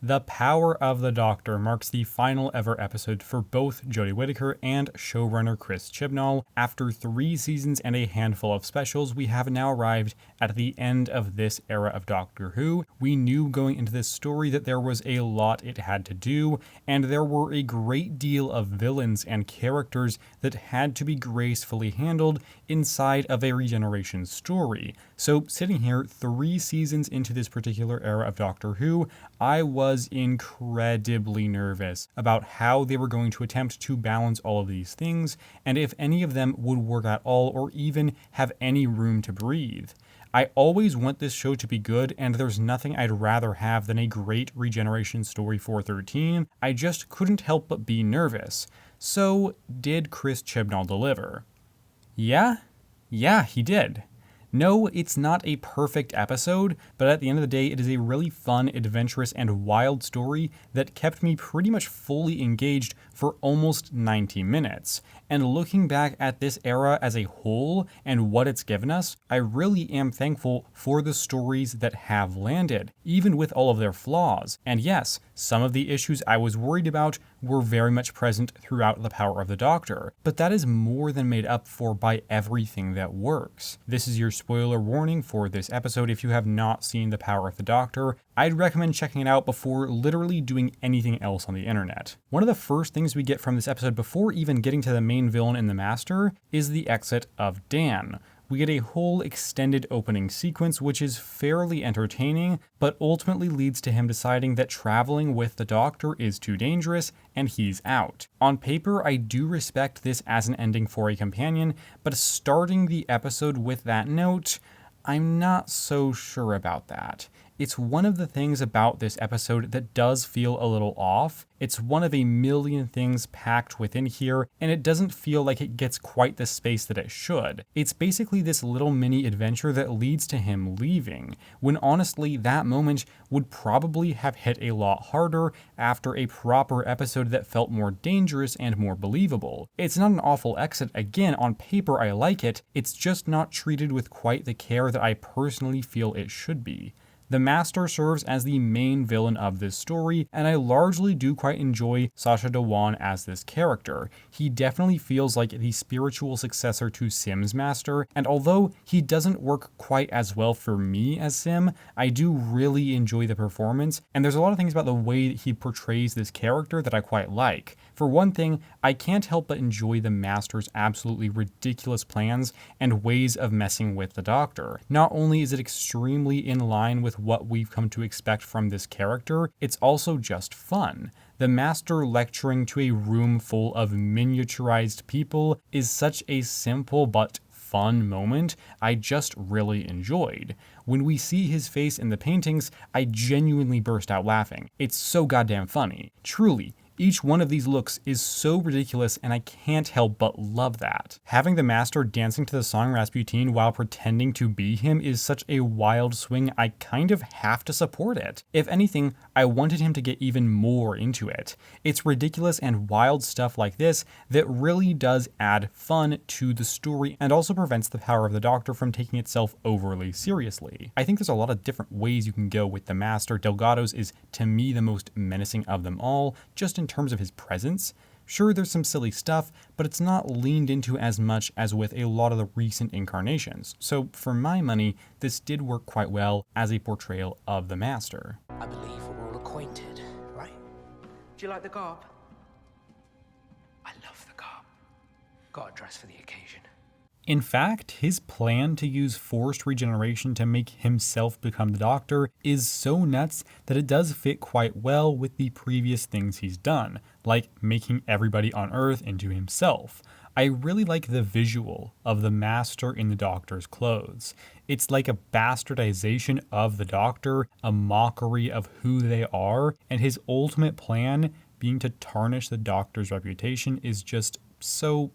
The Power of the Doctor marks the final ever episode for both Jodie Whittaker and showrunner Chris Chibnall. After 3 seasons and a handful of specials, we have now arrived at the end of this era of Doctor Who. We knew going into this story that there was a lot it had to do, and there were a great deal of villains and characters that had to be gracefully handled inside of a regeneration story. So sitting here 3 seasons into this particular era of Doctor Who, I was incredibly nervous about how they were going to attempt to balance all of these things, and if any of them would work at all or even have any room to breathe. I always want this show to be good, and there's nothing I'd rather have than a great regeneration story for 13. I just couldn't help but be nervous. So, did Chris Chibnall deliver? Yeah, he did. No, it's not a perfect episode, but at the end of the day, it is a really fun, adventurous, and wild story that kept me pretty much fully engaged for almost 90 minutes. And looking back at this era as a whole and what it's given us, I really am thankful for the stories that have landed, even with all of their flaws. And yes, some of the issues I was worried about were very much present throughout The Power of the Doctor, but that is more than made up for by everything that works. This is your spoiler warning for this episode. If you have not seen The Power of the Doctor, I'd recommend checking it out before literally doing anything else on the internet. One of the first things we get from this episode before even getting to the main villain and the Master is the exit of Dan. We get a whole extended opening sequence which is fairly entertaining, but ultimately leads to him deciding that traveling with the Doctor is too dangerous and he's out. On paper, I do respect this as an ending for a companion, but starting the episode with that note, I'm not so sure about that. It's one of the things about this episode that does feel a little off. It's one of a million things packed within here, and it doesn't feel like it gets quite the space that it should. It's basically this little mini adventure that leads to him leaving, when honestly that moment would probably have hit a lot harder after a proper episode that felt more dangerous and more believable. It's not an awful exit. Again, on paper I like it, it's just not treated with quite the care that I personally feel it should be. The Master serves as the main villain of this story, and I largely do quite enjoy Sacha Dhawan as this character. He definitely feels like the spiritual successor to Sim's Master, and although he doesn't work quite as well for me as Sim, I do really enjoy the performance, and there's a lot of things about the way that he portrays this character that I quite like. For one thing, I can't help but enjoy the Master's absolutely ridiculous plans and ways of messing with the Doctor. Not only is it extremely in line with what we've come to expect from this character, it's also just fun. The Master lecturing to a room full of miniaturized people is such a simple but fun moment I just really enjoyed. When we see his face in the paintings, I genuinely burst out laughing. It's so goddamn funny. Truly, each one of these looks is so ridiculous, and I can't help but love that. Having the Master dancing to the song Rasputin while pretending to be him is such a wild swing, I kind of have to support it. If anything, I wanted him to get even more into it. It's ridiculous and wild stuff like this that really does add fun to the story and also prevents the Power of the Doctor from taking itself overly seriously. I think there's a lot of different ways you can go with the Master. Delgado's is, to me, the most menacing of them all, just in terms of his presence. Sure, there's some silly stuff, but it's not leaned into as much as with a lot of the recent incarnations. So for my money, this did work quite well as a portrayal of the Master. I believe we're all acquainted, right? Do you like the garb? I love the garb. Got a dress for the occasion. In fact, his plan to use forced regeneration to make himself become the Doctor is so nuts that it does fit quite well with the previous things he's done, like making everybody on Earth into himself. I really like the visual of the Master in the Doctor's clothes. It's like a bastardization of the Doctor, a mockery of who they are, and his ultimate plan being to tarnish the Doctor's reputation is just so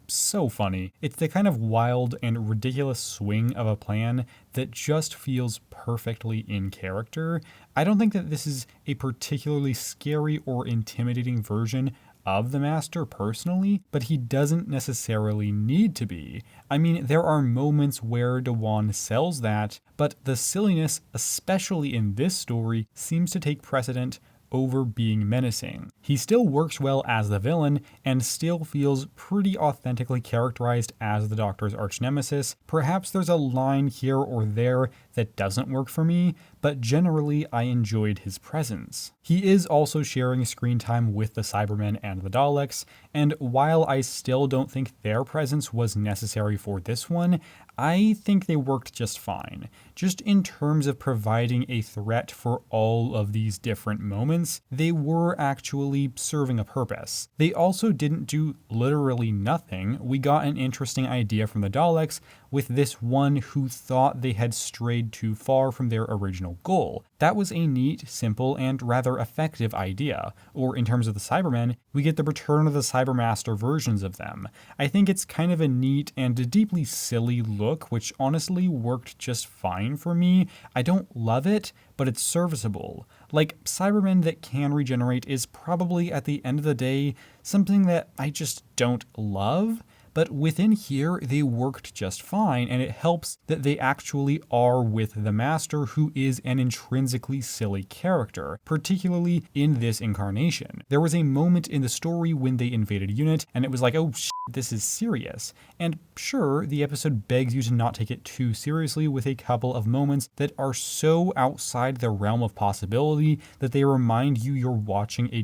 funny. It's the kind of wild and ridiculous swing of a plan that just feels perfectly in character. I don't think that this is a particularly scary or intimidating version of the Master personally, but he doesn't necessarily need to be. I mean, there are moments where Dhawan sells that, but the silliness, especially in this story, seems to take precedent over being menacing. He still works well as the villain and still feels pretty authentically characterized as the Doctor's arch-nemesis. Perhaps there's a line here or there that doesn't work for me, but generally I enjoyed his presence. He is also sharing screen time with the Cybermen and the Daleks, and while I still don't think their presence was necessary for this one, I think they worked just fine. Just in terms of providing a threat for all of these different moments, they were actually serving a purpose. They also didn't do literally nothing. We got an interesting idea from the Daleks with this one who thought they had strayed too far from their original goal. That was a neat, simple, and rather effective idea. Or in terms of the Cybermen, we get the return of the Cybermaster versions of them. I think it's kind of a neat and a deeply silly look, which honestly worked just fine for me. I don't love it, but it's serviceable. Like, Cybermen that can regenerate is probably, at the end of the day, something that I just don't love. But within here, they worked just fine, and it helps that they actually are with the Master, who is an intrinsically silly character, particularly in this incarnation. There was a moment in the story when they invaded Unit, and it was like, oh shit, this is serious. And sure, the episode begs you to not take it too seriously with a couple of moments that are so outside the realm of possibility that they remind you you're watching a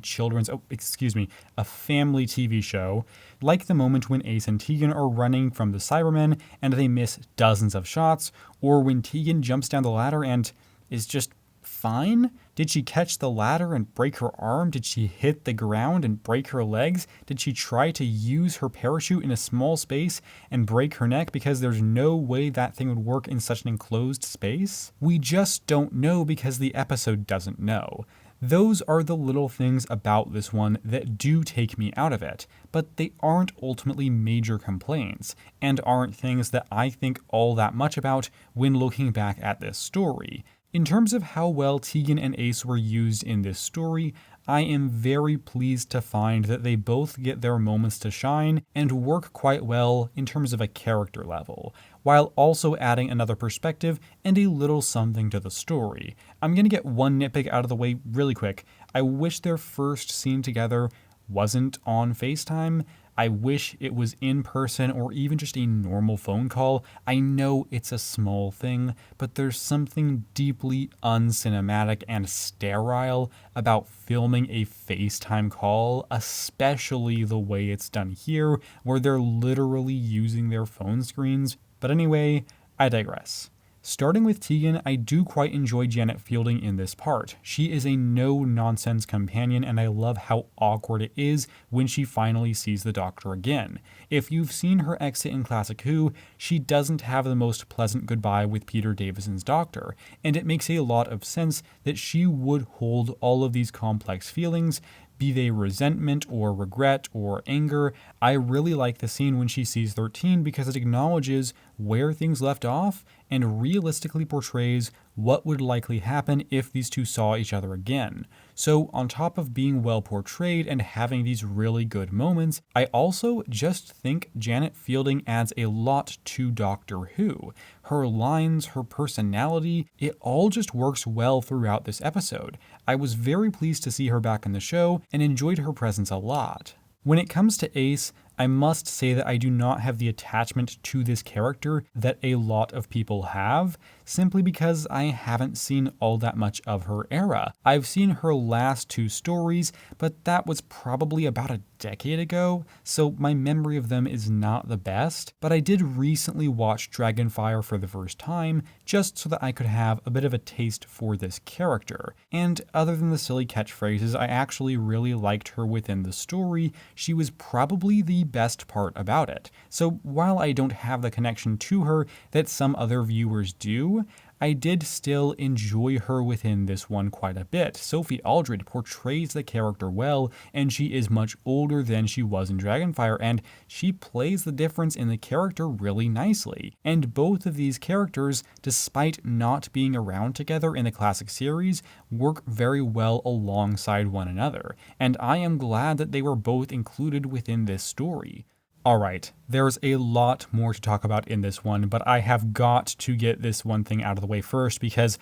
a family TV show, like the moment when Ace and Tegan are running from the Cybermen and they miss dozens of shots, or when Tegan jumps down the ladder and is just fine? Did she catch the ladder and break her arm? Did she hit the ground and break her legs? Did she try to use her parachute in a small space and break her neck because there's no way that thing would work in such an enclosed space? We just don't know because the episode doesn't know. Those are the little things about this one that do take me out of it, but they aren't ultimately major complaints, and aren't things that I think all that much about when looking back at this story. In terms of how well Tegan and Ace were used in this story, I am very pleased to find that they both get their moments to shine and work quite well in terms of a character level, while also adding another perspective and a little something to the story. I'm gonna get one nitpick out of the way really quick. I wish their first scene together wasn't on FaceTime. I wish it was in person or even just a normal phone call. I know it's a small thing, but there's something deeply uncinematic and sterile about filming a FaceTime call, especially the way it's done here, where they're literally using their phone screens. But anyway, I digress. Starting with Tegan, I do quite enjoy Janet Fielding in this part. She is a no-nonsense companion, and I love how awkward it is when she finally sees the Doctor again. If you've seen her exit in Classic Who, she doesn't have the most pleasant goodbye with Peter Davison's Doctor, and it makes a lot of sense that she would hold all of these complex feelings, be they resentment or regret or anger. I really like the scene when she sees 13 because it acknowledges where things left off and realistically portrays what would likely happen if these two saw each other again. So on top of being well portrayed and having these really good moments, I also just think Janet Fielding adds a lot to Doctor Who. Her lines, her personality, it all just works well throughout this episode. I was very pleased to see her back in the show and enjoyed her presence a lot. When it comes to Ace, I must say that I do not have the attachment to this character that a lot of people have, simply because I haven't seen all that much of her era. I've seen her last two stories, but that was probably about a decade ago, so my memory of them is not the best. But I did recently watch Dragonfire for the first time, just so that I could have a bit of a taste for this character. And other than the silly catchphrases, I actually really liked her within the story. She was probably the best part about it. So while I don't have the connection to her that some other viewers do, I did still enjoy her within this one quite a bit. Sophie Aldred portrays the character well, and she is much older than she was in Dragonfire, and she plays the difference in the character really nicely. And both of these characters, despite not being around together in the classic series, work very well alongside one another, and I am glad that they were both included within this story. Alright, there's a lot more to talk about in this one, but I have got to get this one thing out of the way first because,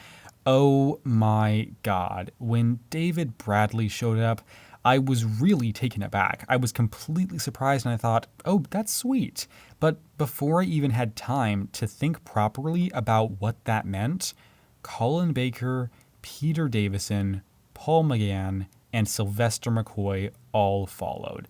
Oh my god. When David Bradley showed up, I was really taken aback. I was completely surprised and I thought, oh, that's sweet. But before I even had time to think properly about what that meant, Colin Baker, Peter Davison, Paul McGann, and Sylvester McCoy all followed.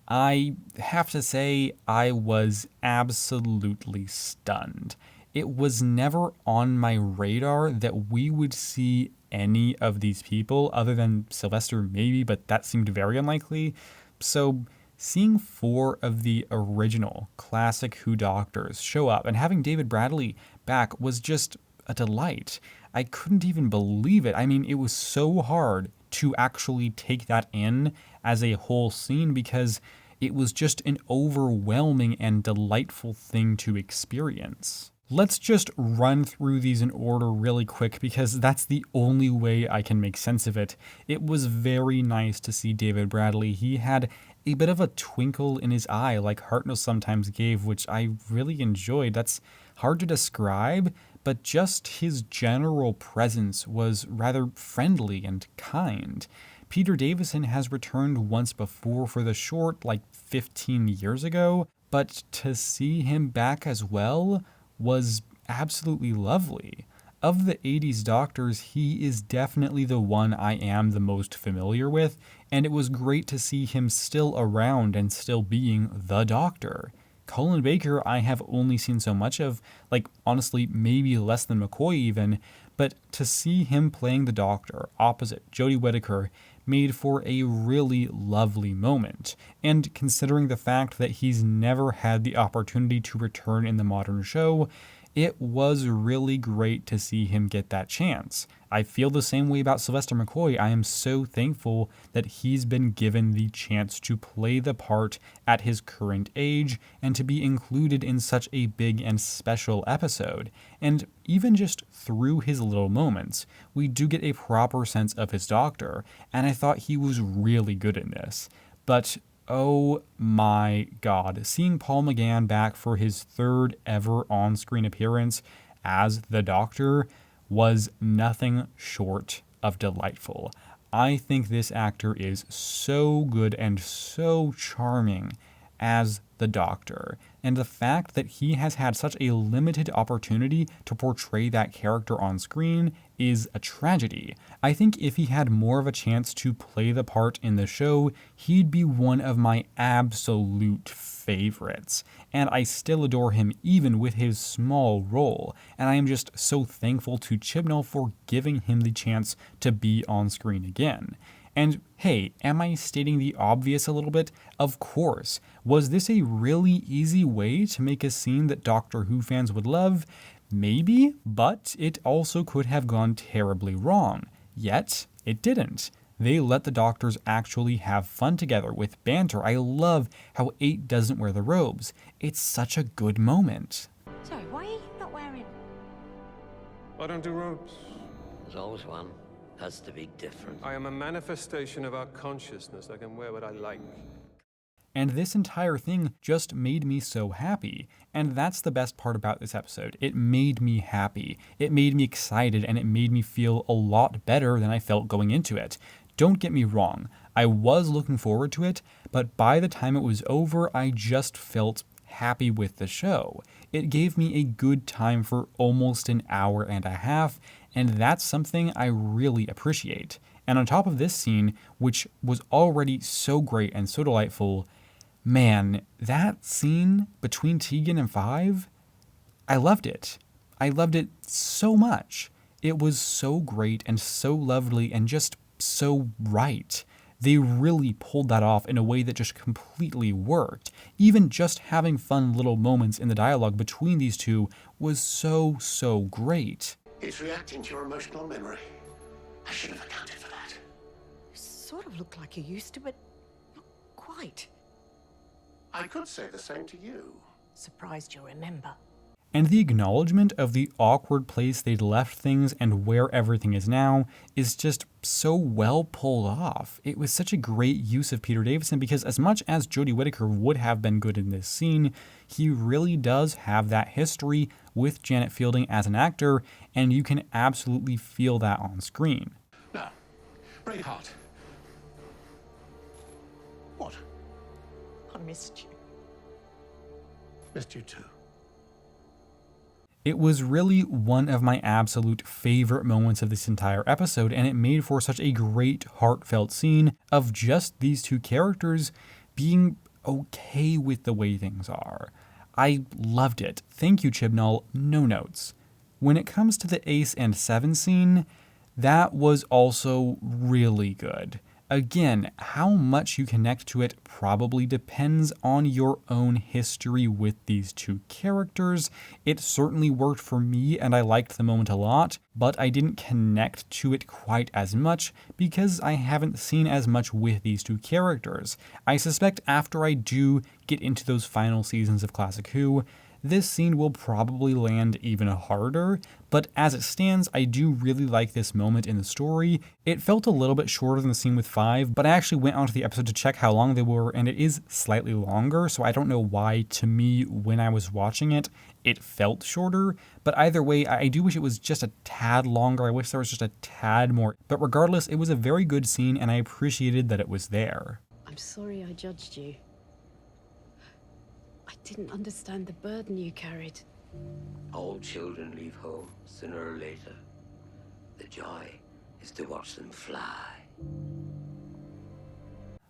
I have to say, I was absolutely stunned. It was never on my radar that we would see any of these people other than Sylvester maybe, but that seemed very unlikely. So seeing 4 of the original classic Who Doctors show up and having David Bradley back was just a delight. I couldn't even believe it. I mean, it was so hard to actually take that in as a whole scene because it was just an overwhelming and delightful thing to experience. Let's just run through these in order really quick because that's the only way I can make sense of it. It was very nice to see David Bradley. He had a bit of a twinkle in his eye like Hartnell sometimes gave, which I really enjoyed. That's hard to describe, but just his general presence was rather friendly and kind. Peter Davison has returned once before for the short, like 15 years ago, but to see him back as well was absolutely lovely. Of the 80s Doctors, he is definitely the one I am the most familiar with, and it was great to see him still around and still being the Doctor. Colin Baker I have only seen so much of, like honestly maybe less than McCoy even, but to see him playing the Doctor opposite Jodie Whittaker made for a really lovely moment, and considering the fact that he's never had the opportunity to return in the modern show, it was really great to see him get that chance. I feel the same way about Sylvester McCoy. I am so thankful that he's been given the chance to play the part at his current age and to be included in such a big and special episode. And even just through his little moments, we do get a proper sense of his Doctor, and I thought he was really good in this. But oh my god, seeing Paul McGann back for his 3rd ever on-screen appearance as the Doctor was nothing short of delightful. I think this actor is so good and so charming as the Doctor, and the fact that he has had such a limited opportunity to portray that character on screen is a tragedy. I think if he had more of a chance to play the part in the show, he'd be one of my absolute favorites, and I still adore him even with his small role, and I am just so thankful to Chibnall for giving him the chance to be on screen again. And hey, am I stating the obvious a little bit? Of course. Was this a really easy way to make a scene that Doctor Who fans would love? Maybe, but it also could have gone terribly wrong. Yet, it didn't. They let the Doctors actually have fun together with banter. I love how 8 doesn't wear the robes. It's such a good moment. Sorry, why are you not wearing? I don't do robes. There's always one. Has to be different. I am a manifestation of our consciousness. I can wear what I like. And this entire thing just made me so happy. And that's the best part about this episode. It made me happy. It made me excited, and it made me feel a lot better than I felt going into it. Don't get me wrong, I was looking forward to it, but by the time it was over, I just felt happy with the show. It gave me a good time for almost an hour and a half, and that's something I really appreciate. And on top of this scene, which was already so great and so delightful, man, that scene between Tegan and Five, I loved it. I loved it so much. It was so great and so lovely and just so right. They really pulled that off in a way that just completely worked. Even just having fun little moments in the dialogue between these two was so great. It's reacting to your emotional memory. I should have accounted for that. You sort of look like you used to, but not quite. I could say the same to you. Surprised you remember. And the acknowledgement of the awkward place they'd left things and where everything is now is just so well pulled off. It was such a great use of Peter Davison because as much as Jodie Whittaker would have been good in this scene, he really does have that history with Janet Fielding as an actor, and you can absolutely feel that on screen. Now, Braveheart. What? I missed you. Missed you too. It was really one of my absolute favorite moments of this entire episode, and it made for such a great, heartfelt scene of just these two characters being okay with the way things are. I loved it. Thank you, Chibnall. No notes. When it comes to the Ace and Seven scene, that was also really good. Again, how much you connect to it probably depends on your own history with these two characters. It certainly worked for me and I liked the moment a lot, but I didn't connect to it quite as much because I haven't seen as much with these two characters. I suspect after I do get into those final seasons of Classic Who, this scene will probably land even harder, but as it stands, I do really like this moment in the story. It felt a little bit shorter than the scene with Five, but I actually went onto the episode to check how long they were, and it is slightly longer, so I don't know why, to me, when I was watching it, it felt shorter. But either way, I do wish it was just a tad longer. I wish there was just a tad more. But regardless, it was a very good scene, and I appreciated that it was there. I'm sorry I judged you. I didn't understand the burden you carried. All children leave home sooner or later. The joy is to watch them fly.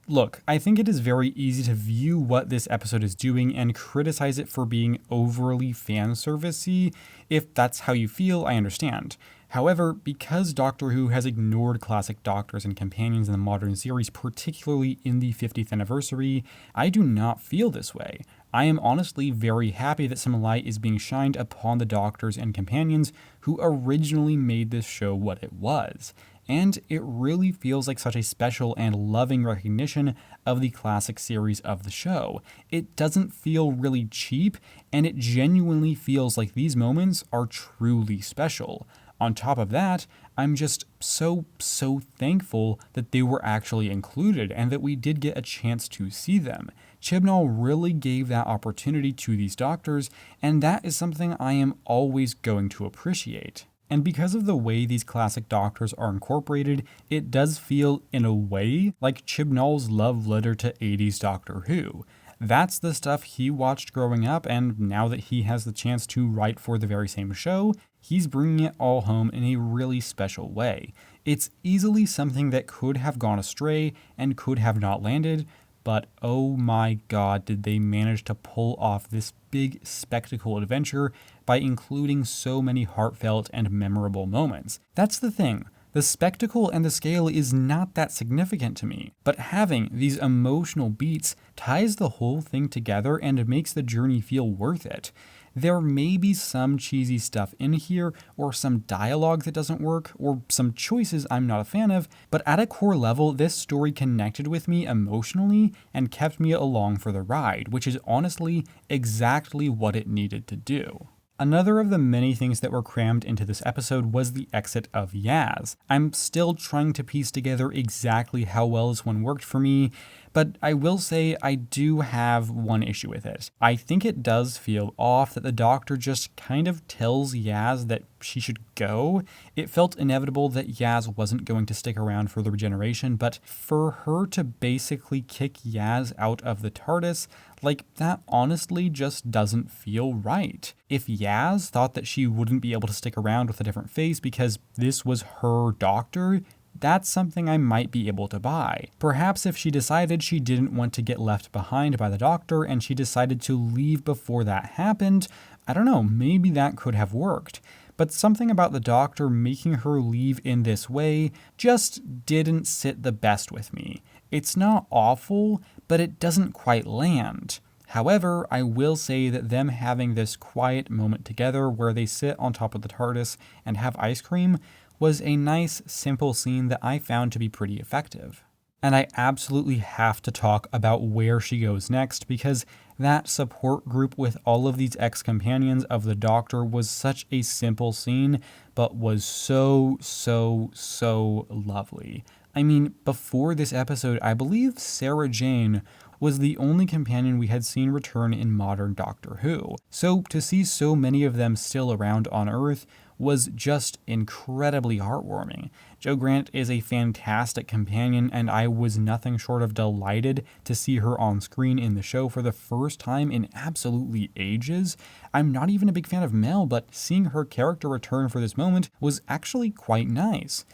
Look, I think it is very easy to view what this episode is doing and criticize it for being overly fan servicey. If that's how you feel, I understand. However, because Doctor Who has ignored classic Doctors and companions in the modern series, particularly in the 50th anniversary, I do not feel this way. I am honestly very happy that some light is being shined upon the Doctors and companions who originally made this show what it was. And it really feels like such a special and loving recognition of the classic series of the show. It doesn't feel really cheap, and it genuinely feels like these moments are truly special. On top of that, I'm just so thankful that they were actually included and that we did get a chance to see them. Chibnall really gave that opportunity to these Doctors, and that is something I am always going to appreciate. And because of the way these classic Doctors are incorporated, it does feel, in a way, like Chibnall's love letter to 80s Doctor Who. That's the stuff he watched growing up, and now that he has the chance to write for the very same show, he's bringing it all home in a really special way. It's easily something that could have gone astray and could have not landed, but oh my god, did they manage to pull off this big spectacle adventure by including so many heartfelt and memorable moments. That's the thing. The spectacle and the scale is not that significant to me, but having these emotional beats ties the whole thing together and makes the journey feel worth it. There may be some cheesy stuff in here, or some dialogue that doesn't work, or some choices I'm not a fan of, but at a core level, this story connected with me emotionally and kept me along for the ride, which is honestly exactly what it needed to do. Another of the many things that were crammed into this episode was the exit of Yaz. I'm still trying to piece together exactly how well this one worked for me, but I will say I do have one issue with it. I think it does feel off that the Doctor just kind of tells Yaz that she should go. It felt inevitable that Yaz wasn't going to stick around for the regeneration, but for her to basically kick Yaz out of the TARDIS, that honestly just doesn't feel right. If Yaz thought that she wouldn't be able to stick around with a different face because this was her Doctor, that's something I might be able to buy. Perhaps if she decided she didn't want to get left behind by the Doctor and she decided to leave before that happened, I don't know, maybe that could have worked. But something about the Doctor making her leave in this way just didn't sit the best with me. It's not awful, but it doesn't quite land. However, I will say that them having this quiet moment together where they sit on top of the TARDIS and have ice cream was a nice, simple scene that I found to be pretty effective. And I absolutely have to talk about where she goes next, because that support group with all of these ex-companions of the Doctor was such a simple scene, but was so lovely. I mean, before this episode, I believe Sarah Jane was the only companion we had seen return in modern Doctor Who. So to see so many of them still around on Earth was just incredibly heartwarming. Jo Grant is a fantastic companion, and I was nothing short of delighted to see her on screen in the show for the first time in absolutely ages. I'm not even a big fan of Mel, but seeing her character return for this moment was actually quite nice.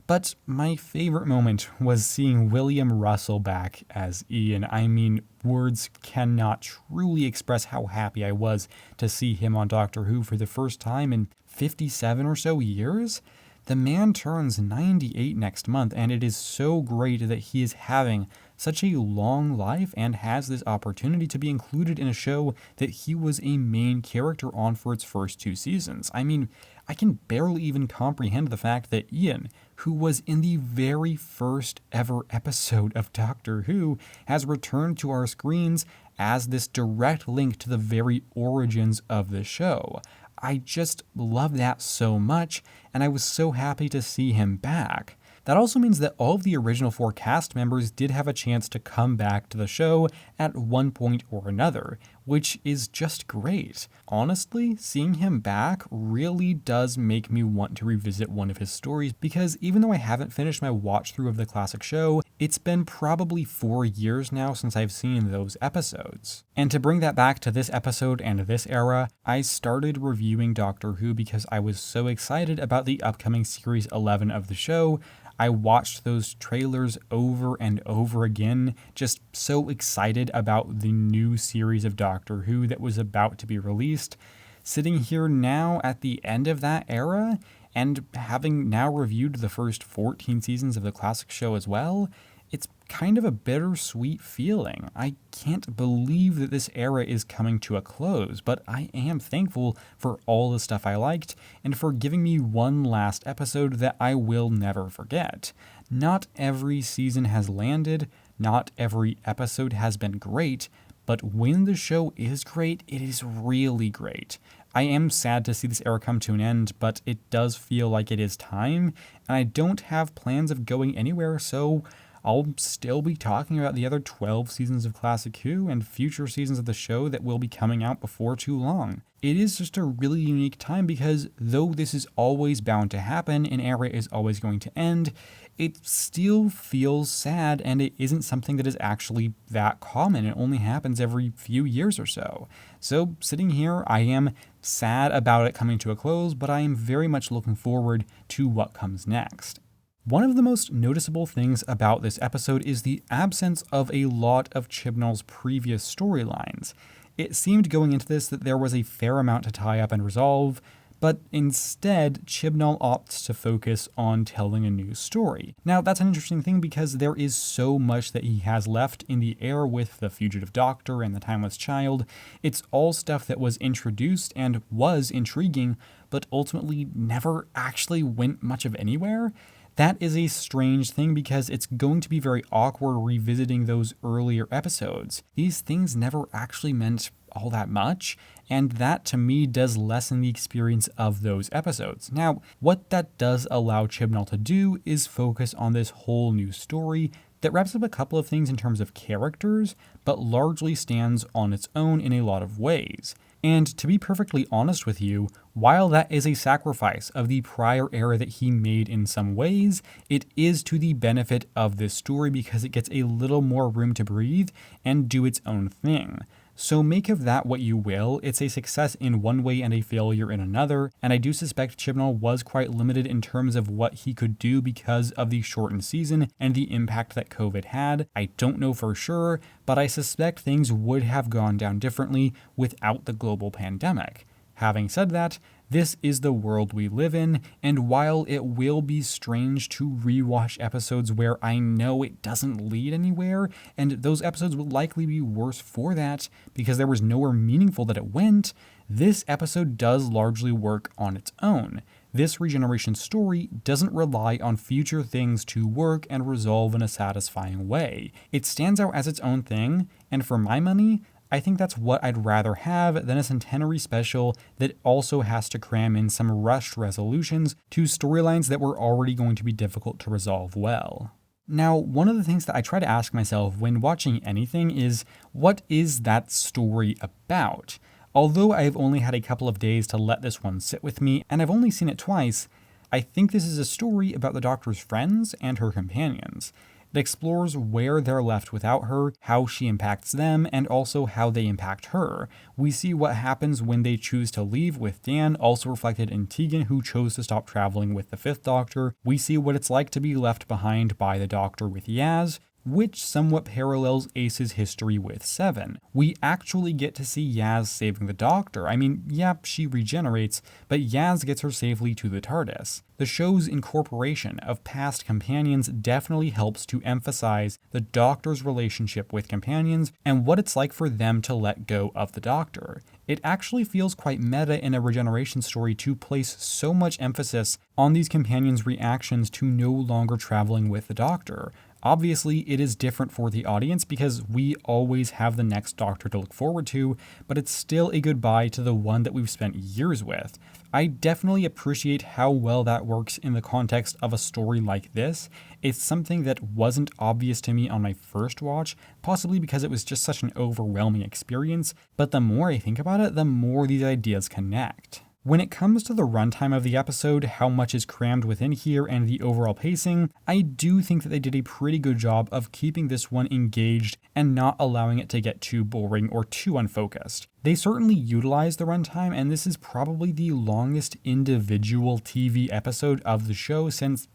But my favorite moment was seeing William Russell back as Ian. I mean, words cannot truly express how happy I was to see him on Doctor Who for the first time in 57 or so years. The man turns 98 next month, and it is so great that he is having such a long life and has this opportunity to be included in a show that he was a main character on for its first 2 seasons. I mean, I can barely even comprehend the fact that Ian, who was in the very first ever episode of Doctor Who, has returned to our screens as this direct link to the very origins of the show. I just love that so much, and I was so happy to see him back. That also means that all of the original 4 cast members did have a chance to come back to the show at one point or another, which is just great. Honestly, seeing him back really does make me want to revisit one of his stories, because even though I haven't finished my watch through of the classic show, it's been probably 4 years now since I've seen those episodes. And to bring that back to this episode and this era, I started reviewing Doctor Who because I was so excited about the upcoming Series 11 of the show. I watched those trailers over and over again, just so excited about the new series of Doctor Who that was about to be released. Sitting here now at the end of that era, and having now reviewed the first 14 seasons of the classic show as well, it's kind of a bittersweet feeling. I can't believe that this era is coming to a close, but I am thankful for all the stuff I liked and for giving me one last episode that I will never forget. Not every season has landed, not every episode has been great, but when the show is great, it is really great. I am sad to see this era come to an end, but it does feel like it is time, and I don't have plans of going anywhere, so I'll still be talking about the other 12 seasons of Classic Who and future seasons of the show that will be coming out before too long. It is just a really unique time because though this is always bound to happen, an era is always going to end, it still feels sad, and it isn't something that is actually that common. It only happens every few years or so. So sitting here, I am sad about it coming to a close, but I am very much looking forward to what comes next. One of the most noticeable things about this episode is the absence of a lot of Chibnall's previous storylines. It seemed going into this that there was a fair amount to tie up and resolve, but instead, Chibnall opts to focus on telling a new story. Now, that's an interesting thing because there is so much that he has left in the air with The Fugitive Doctor and The Timeless Child. It's all stuff that was introduced and was intriguing, but ultimately never actually went much of anywhere. That is a strange thing because it's going to be very awkward revisiting those earlier episodes. These things never actually meant all that much, and that to me does lessen the experience of those episodes. Now, what that does allow Chibnall to do is focus on this whole new story that wraps up a couple of things in terms of characters, but largely stands on its own in a lot of ways. And to be perfectly honest with you, while that is a sacrifice of the prior era that he made in some ways, it is to the benefit of this story because it gets a little more room to breathe and do its own thing. So make of that what you will. It's a success in one way and a failure in another, and I do suspect Chibnall was quite limited in terms of what he could do because of the shortened season and the impact that COVID had. I don't know for sure, but I suspect things would have gone down differently without the global pandemic. Having said that, this is the world we live in, and while it will be strange to rewatch episodes where I know it doesn't lead anywhere, and those episodes will likely be worse for that because there was nowhere meaningful that it went, this episode does largely work on its own. this regeneration story doesn't rely on future things to work and resolve in a satisfying way. It stands out as its own thing, and for my money, I think that's what I'd rather have than a centenary special that also has to cram in some rushed resolutions to storylines that were already going to be difficult to resolve well. Now, one of the things that I try to ask myself when watching anything is, what is that story about? Although I've only had a couple of days to let this one sit with me, and I've only seen it twice, I think this is a story about the Doctor's friends and her companions. It explores where they're left without her, how she impacts them, and also how they impact her. We see what happens when they choose to leave with Dan, also reflected in Tegan, who chose to stop traveling with the Fifth Doctor. We see what it's like to be left behind by the Doctor with Yaz, which somewhat parallels Ace's history with Seven. We actually get to see Yaz saving the Doctor. I mean, yep, she regenerates, but Yaz gets her safely to the TARDIS. The show's incorporation of past companions definitely helps to emphasize the Doctor's relationship with companions and what it's like for them to let go of the Doctor. It actually feels quite meta in a regeneration story to place so much emphasis on these companions' reactions to no longer traveling with the Doctor. Obviously, it is different for the audience because we always have the next Doctor to look forward to, but it's still a goodbye to the one that we've spent years with. I definitely appreciate how well that works in the context of a story like this. It's something that wasn't obvious to me on my first watch, possibly because it was just such an overwhelming experience, but the more I think about it, the more these ideas connect. When it comes to the runtime of the episode, how much is crammed within here, and the overall pacing, I do think that they did a pretty good job of keeping this one engaged and not allowing it to get too boring or too unfocused. They certainly utilize the runtime, and this is probably the longest individual TV episode of the show since,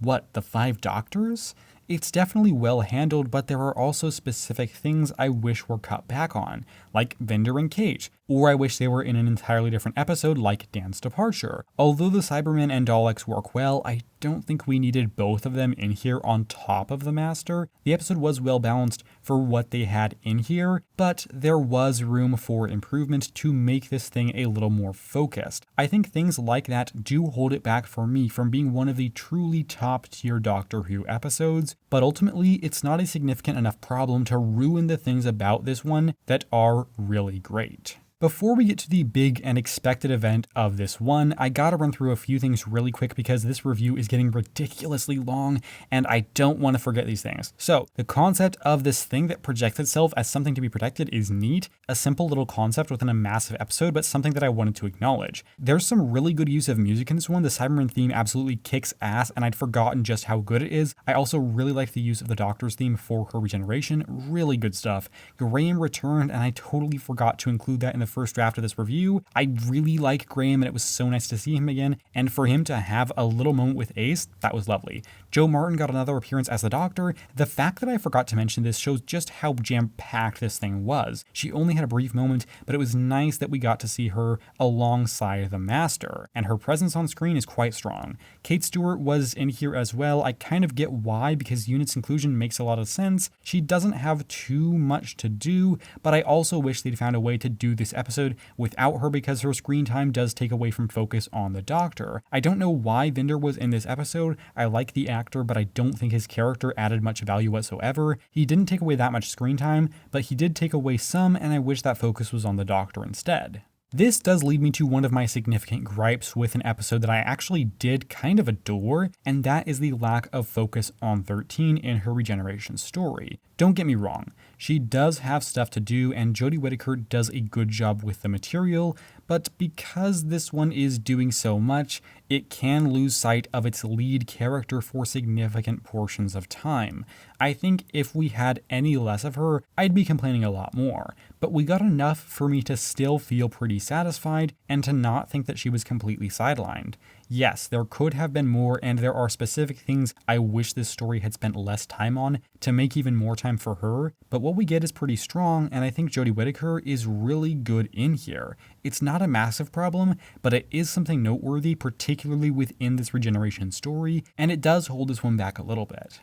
the 5 Doctors? It's definitely well handled, but there are also specific things I wish were cut back on, like Vinder and Kate, or I wish they were in an entirely different episode like Dan's departure. Although the Cybermen and Daleks work well, I don't think we needed both of them in here on top of the Master. The episode was well balanced for what they had in here, but there was room for improvement to make this thing a little more focused. I think things like that do hold it back for me from being one of the truly top tier Doctor Who episodes, but ultimately it's not a significant enough problem to ruin the things about this one that are really great. Before we get to the big and expected event of this one, I gotta run through a few things really quick because this review is getting ridiculously long and I don't want to forget these things. So, the concept of this thing that projects itself as something to be protected is neat, a simple little concept within a massive episode, but something that I wanted to acknowledge. There's some really good use of music in this one. The Cyberman theme absolutely kicks ass and I'd forgotten just how good it is. I also really like the use of the Doctor's theme for her regeneration, really good stuff. Graham returned and I totally forgot to include that in the first draft of this review. I really like Graham and it was so nice to see him again, and for him to have a little moment with Ace, that was lovely. Joe Martin got another appearance as the Doctor. The fact that I forgot to mention this shows just how jam-packed this thing was. She only had a brief moment, but it was nice that we got to see her alongside the Master, and her presence on screen is quite strong. Kate Stewart was in here as well. I kind of get why, because Unit's inclusion makes a lot of sense. She doesn't have too much to do, but I also wish they'd found a way to do this episode without her because her screen time does take away from focus on the Doctor. I don't know why Vinder was in this episode. I like the actor, but I don't think his character added much value whatsoever. He didn't take away that much screen time, but he did take away some, and I wish that focus was on the Doctor instead. This does lead me to one of my significant gripes with an episode that I actually did kind of adore, and that is the lack of focus on 13 in her regeneration story. Don't get me wrong, she does have stuff to do and Jodie Whittaker does a good job with the material, but because this one is doing so much, it can lose sight of its lead character for significant portions of time. I think if we had any less of her, I'd be complaining a lot more, but we got enough for me to still feel pretty satisfied and to not think that she was completely sidelined. Yes, there could have been more, and there are specific things I wish this story had spent less time on to make even more time for her, but what we get is pretty strong, and I think Jodie Whittaker is really good in here. It's not a massive problem, but it is something noteworthy, particularly within this regeneration story, and it does hold this one back a little bit.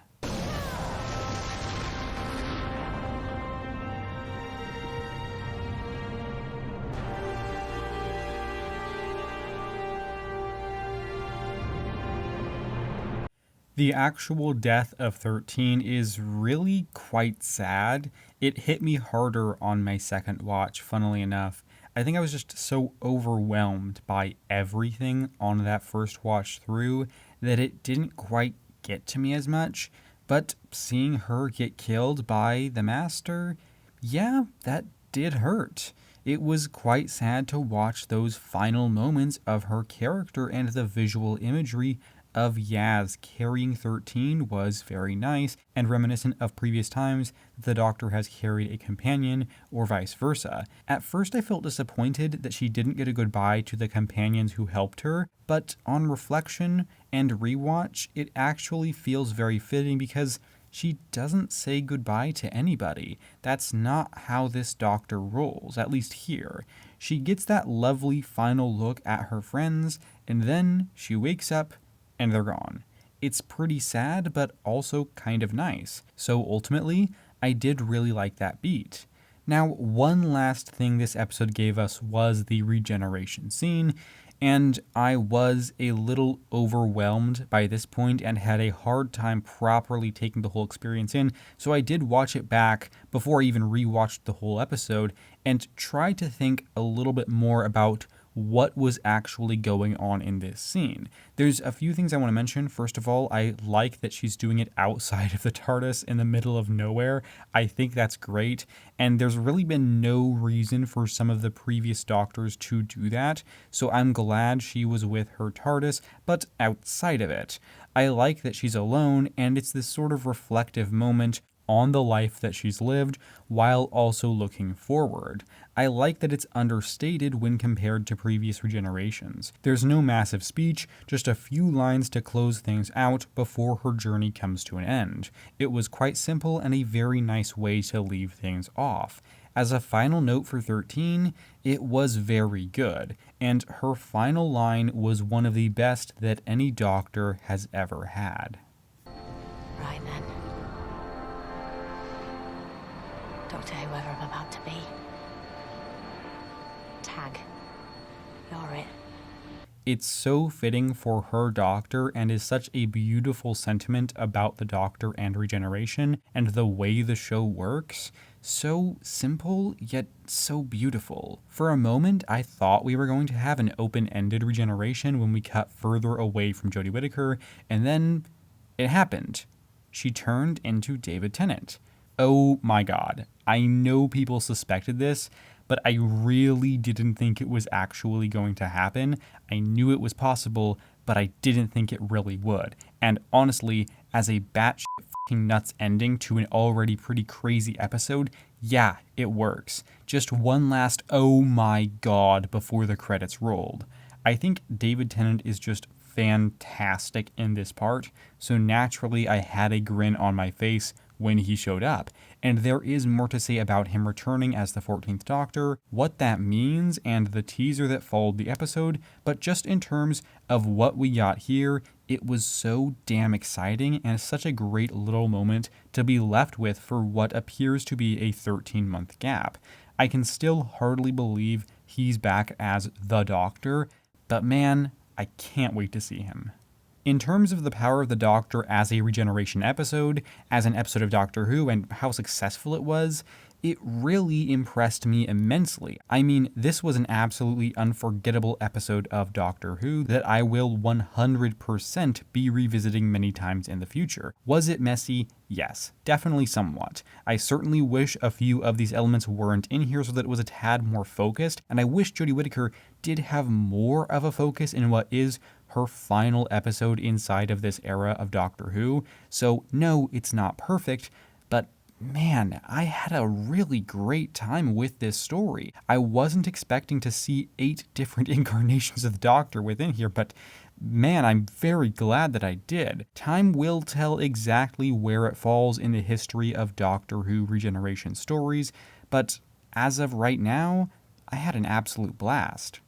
The actual death of 13 is really quite sad. It hit me harder on my second watch, funnily enough. I think I was just so overwhelmed by everything on that first watch through that it didn't quite get to me as much. But seeing her get killed by the Master, yeah, that did hurt. It was quite sad to watch those final moments of her character, and the visual imagery of Yaz carrying 13 was very nice and reminiscent of previous times the Doctor has carried a companion or vice versa. At first I felt disappointed that she didn't get a goodbye to the companions who helped her, but on reflection and rewatch it actually feels very fitting because she doesn't say goodbye to anybody. That's not how this Doctor rolls, at least here. She gets that lovely final look at her friends, and then she wakes up and they're gone. It's pretty sad, but also kind of nice. So ultimately, I did really like that beat. Now, one last thing this episode gave us was the regeneration scene, and I was a little overwhelmed by this point and had a hard time properly taking the whole experience in, so I did watch it back before I even rewatched the whole episode and tried to think a little bit more about what was actually going on in this scene. There's a few things I want to mention. First of all, I like that she's doing it outside of the TARDIS in the middle of nowhere. I think that's great, and there's really been no reason for some of the previous Doctors to do that, so I'm glad she was with her TARDIS, but outside of it. I like that she's alone, and it's this sort of reflective moment on the life that she's lived while also looking forward. I like that it's understated when compared to previous regenerations. There's no massive speech, just a few lines to close things out before her journey comes to an end. It was quite simple and a very nice way to leave things off. As a final note for 13, it was very good, and her final line was one of the best that any Doctor has ever had. Right then. Doctor whoever I'm about to be. Tag. You're it. It's so fitting for her Doctor and is such a beautiful sentiment about the Doctor and regeneration and the way the show works. So simple, yet so beautiful. For a moment, I thought we were going to have an open-ended regeneration when we cut further away from Jodie Whittaker, and then it happened. She turned into David Tennant. Oh my god. I know people suspected this, but I really didn't think it was actually going to happen. I knew it was possible, but I didn't think it really would. And honestly, as a batshit fucking nuts ending to an already pretty crazy episode, yeah, it works. Just one last oh my god before the credits rolled. I think David Tennant is just fantastic in this part, so naturally I had a grin on my face when he showed up. And there is more to say about him returning as the 14th Doctor, what that means, and the teaser that followed the episode, but just in terms of what we got here, it was so damn exciting and such a great little moment to be left with for what appears to be a 13-month gap. I can still hardly believe he's back as the Doctor, but man, I can't wait to see him. In terms of the power of the Doctor as a regeneration episode, as an episode of Doctor Who, and how successful it was, it really impressed me immensely. I mean, this was an absolutely unforgettable episode of Doctor Who that I will 100% be revisiting many times in the future. Was it messy? Yes, definitely somewhat. I certainly wish a few of these elements weren't in here so that it was a tad more focused, and I wish Jodie Whittaker did have more of a focus in what is her final episode inside of this era of Doctor Who. So no, it's not perfect, but man, I had a really great time with this story. I wasn't expecting to see 8 different incarnations of the Doctor within here, but man, I'm very glad that I did. Time will tell exactly where it falls in the history of Doctor Who regeneration stories, but as of right now, I had an absolute blast.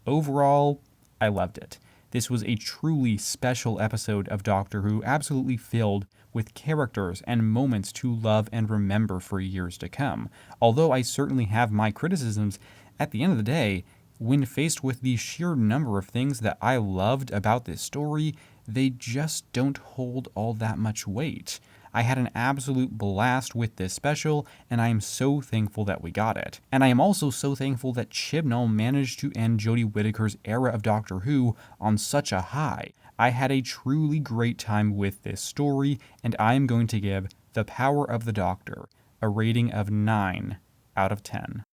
Overall, I loved it. This was a truly special episode of Doctor Who, absolutely filled with characters and moments to love and remember for years to come. Although I certainly have my criticisms, at the end of the day, when faced with the sheer number of things that I loved about this story, they just don't hold all that much weight. I had an absolute blast with this special, and I am so thankful that we got it. And I am also so thankful that Chibnall managed to end Jodie Whittaker's era of Doctor Who on such a high. I had a truly great time with this story, and I am going to give The Power of the Doctor a rating of 9 out of 10.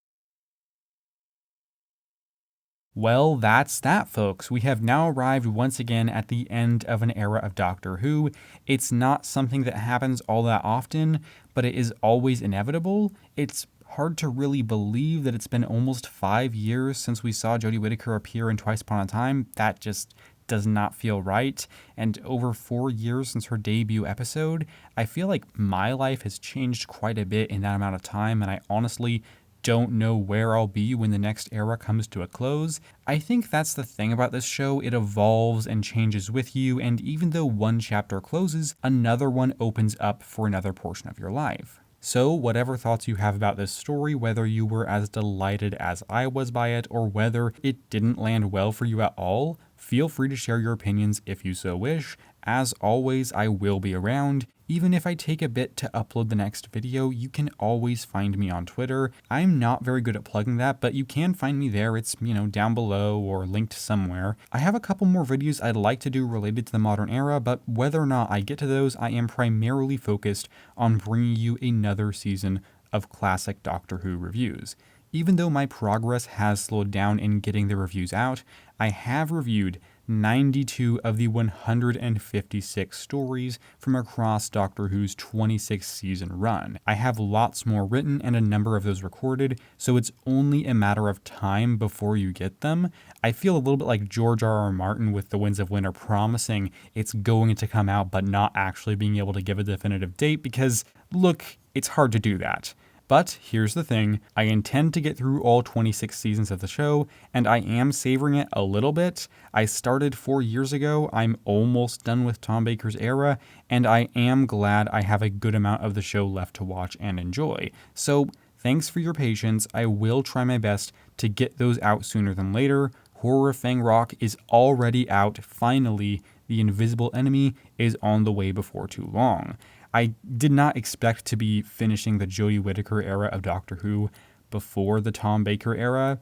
Well, that's that, folks. We have now arrived once again at the end of an era of Doctor Who. It's not something that happens all that often, but it is always inevitable. It's hard to really believe that it's been almost 5 years since we saw Jodie Whittaker appear in Twice Upon a Time. That just does not feel right. And over 4 years since her debut episode, I feel like my life has changed quite a bit in that amount of time, and I honestly don't know where I'll be when the next era comes to a close. I think that's the thing about this show. It evolves and changes with you, and even though one chapter closes, another one opens up for another portion of your life. So whatever thoughts you have about this story, whether you were as delighted as I was by it, or whether it didn't land well for you at all, feel free to share your opinions if you so wish. As always, I will be around. Even if I take a bit to upload the next video, you can always find me on Twitter. I'm not very good at plugging that, but you can find me there. It's, down below or linked somewhere. I have a couple more videos I'd like to do related to the modern era, but whether or not I get to those, I am primarily focused on bringing you another season of classic Doctor Who reviews. Even though my progress has slowed down in getting the reviews out, I have reviewed 92 of the 156 stories from across Doctor Who's 26th season run. I have lots more written and a number of those recorded, so it's only a matter of time before you get them. I feel a little bit like George R.R. Martin with The Winds of Winter promising it's going to come out but not actually being able to give a definitive date because, look, it's hard to do that. But here's the thing, I intend to get through all 26 seasons of the show, and I am savoring it a little bit. I started 4 years ago, I'm almost done with Tom Baker's era, and I am glad I have a good amount of the show left to watch and enjoy. So thanks for your patience, I will try my best to get those out sooner than later. Horror of Fang Rock is already out, finally. The Invisible Enemy is on the way before too long. I did not expect to be finishing the Jodie Whittaker era of Doctor Who before the Tom Baker era.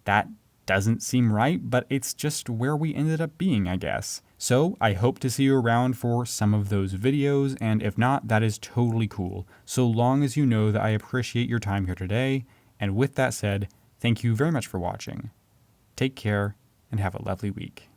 That doesn't seem right, but it's just where we ended up being, I guess. So I hope to see you around for some of those videos, and if not, that is totally cool, so long as you know that I appreciate your time here today. And with that said, thank you very much for watching. Take care, and have a lovely week.